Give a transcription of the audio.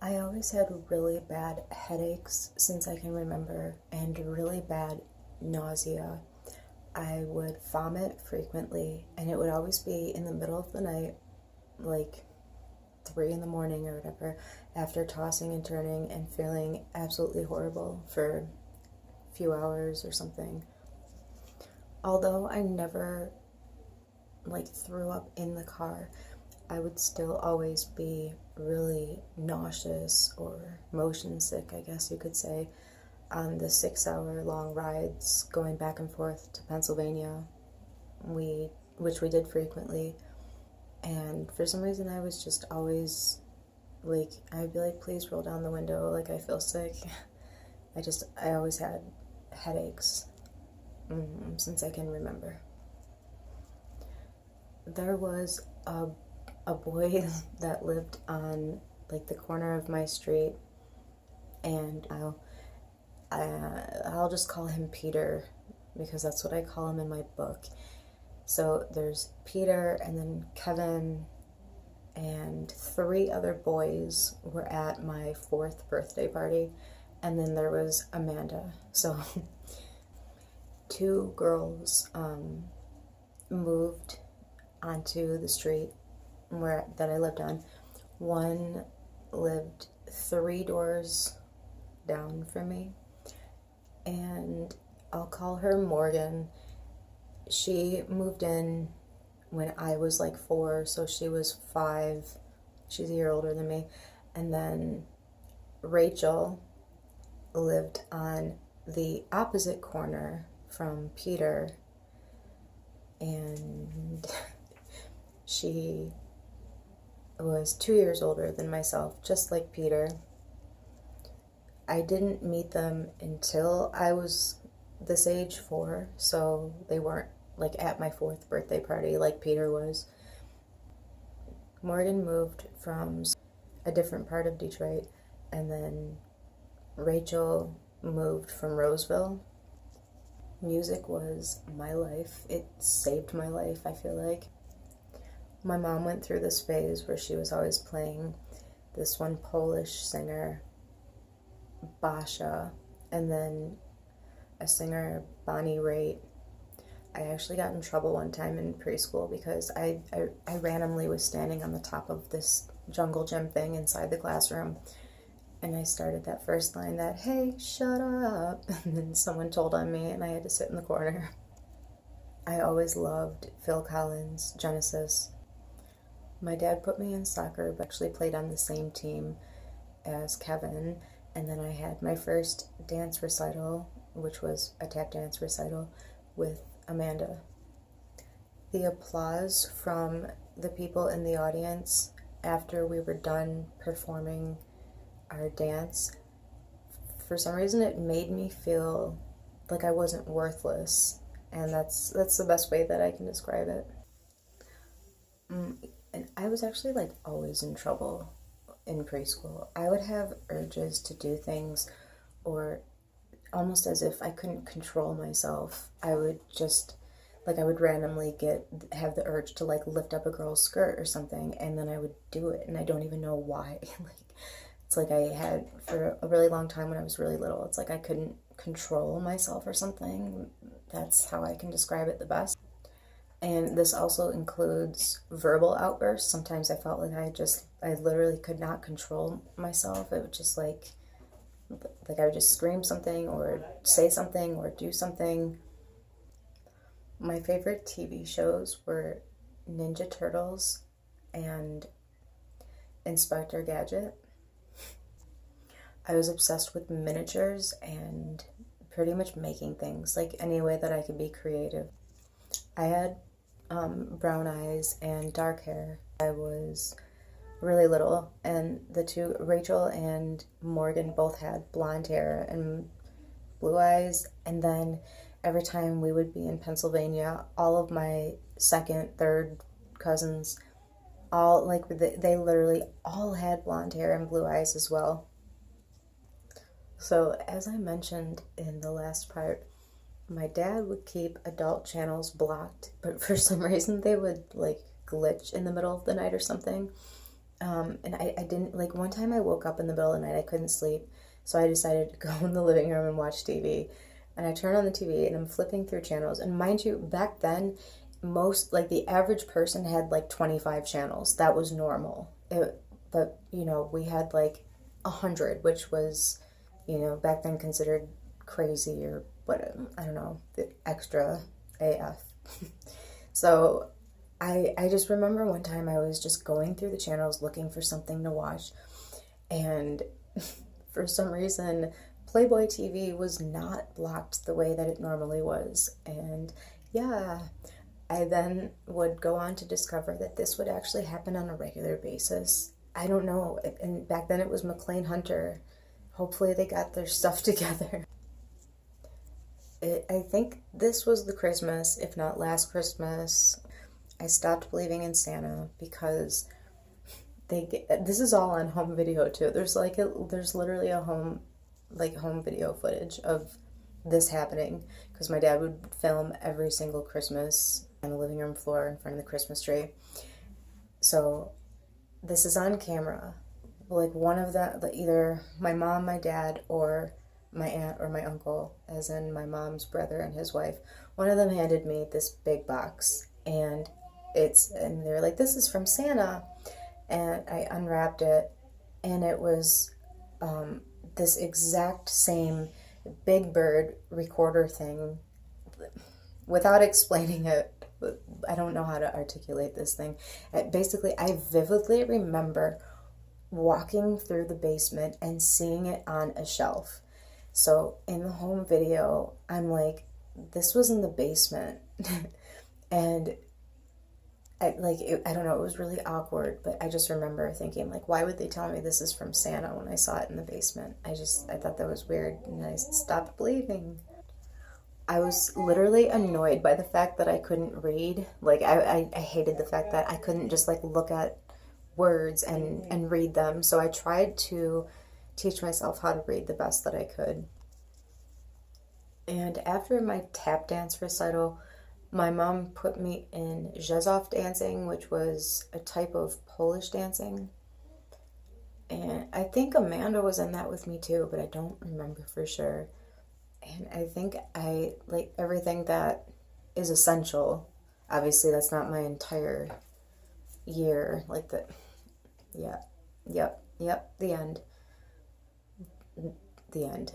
I always had really bad headaches since I can remember and really bad nausea. I would vomit frequently, and it would always be in the middle of the night, like 3 in the morning or whatever, after tossing and turning and feeling absolutely horrible for a few hours or something. Although I never threw up in the car, I would still always be really nauseous or motion sick, I guess you could say, on the 6-hour long rides going back and forth to Pennsylvania, which we did frequently. And for some reason, I was just always I'd be like, please roll down the window, I feel sick. I always had headaches since I can remember. There was a boy that lived on the corner of my street, and I'll just call him Peter because that's what I call him in my book. So there's Peter, and then Kevin, and 3 other boys were at my 4th birthday party, and then there was Amanda. So 2 girls moved onto the street that I lived on. One lived 3 doors down from me, and I'll call her Morgan. She moved in when I was 4, so she was 5. She's a year older than me. And then Rachel lived on the opposite corner from Peter, and she was 2 years older than myself, just like Peter. I didn't meet them until I was this age, 4, so they weren't at my 4th birthday party like Peter was. Morgan moved from a different part of Detroit, and then Rachel moved from Roseville. Music was my life. It saved my life, I feel like. My mom went through this phase where she was always playing this one Polish singer, Basha, and then a singer, Bonnie Raitt. I actually got in trouble one time in preschool because I randomly was standing on the top of this jungle gym thing inside the classroom, and I started that first line, that, "Hey, shut up," and then someone told on me and I had to sit in the corner. I always loved Phil Collins' Genesis. My dad put me in soccer, but actually played on the same team as Kevin, and then I had my first dance recital, which was a tap dance recital, with Amanda. The applause from the people in the audience after we were done performing our dance, for some reason it made me feel like I wasn't worthless, and that's the best way that I can describe it. And I was actually always in trouble in preschool. I would have urges to do things, or almost as if I couldn't control myself. I would just I would randomly have the urge to lift up a girl's skirt or something, and then I would do it, and I don't even know why. It's I had for a really long time when I was really little. It's I couldn't control myself or something. That's how I can describe it the best. And this also includes verbal outbursts. Sometimes I felt I literally could not control myself. It would just I would just scream something or say something or do something. My favorite TV shows were Ninja Turtles and Inspector Gadget. I was obsessed with miniatures and pretty much making things, any way that I could be creative. I had brown eyes and dark hair. I was really little, and the 2, Rachel and Morgan, both had blonde hair and blue eyes. And then every time we would be in Pennsylvania, all of my 2nd, 3rd cousins, all they literally all had blonde hair and blue eyes as well. So as I mentioned in the last part, my dad would keep adult channels blocked, but for some reason they would glitch in the middle of the night or something. And I didn't, like, one time I woke up in the middle of the night, I couldn't sleep, so I decided to go in the living room and watch TV. And I turn on the TV and I'm flipping through channels. And mind you, back then, most, like, the average person had like 25 channels. That was normal. But, you know, we had like 100, which was, you know, back then considered crazy, or what, I don't know, extra AF. So I just remember one time I was just going through the channels looking for something to watch, and for some reason Playboy TV was not blocked the way that it normally was. And yeah, I then would go on to discover that this would actually happen on a regular basis. I don't know, and back then it was 𝓽𝓻. Hopefully they got their stuff together. I think this was the Christmas, if not last Christmas, I stopped believing in Santa, because this is all on home video too. There's literally a home video footage of this happening, because my dad would film every single Christmas on the living room floor in front of the Christmas tree. So this is on camera. Like, one of the, either my mom, my dad, or my aunt or my uncle, as in my mom's brother and his wife, one of them handed me this big box, and they're like, this is from Santa. And I unwrapped it, and it was this exact same Big Bird recorder thing. Without explaining it, I don't know how to articulate this thing. Basically, I vividly remember walking through the basement and seeing it on a shelf. So in the home video, I'm like, this was in the basement. And I don't know, it was really awkward, but I just remember thinking, like, why would they tell me this is from Santa when I saw it in the basement? I thought that was weird, and I stopped believing. I was literally annoyed by the fact that I couldn't read. Like, I hated the fact that I couldn't just, like, look at words and read them. So I tried to teach myself how to read the best that I could. And after my tap dance recital, my mom put me in 𝓵𝓱𝓻𝓽 dancing, which was a type of Polish dancing. And I think Amanda was in that with me too, but I don't remember for sure. And I think I like everything that is essential. Obviously, that's not my entire year. Like the, yeah, yep, the end. The end.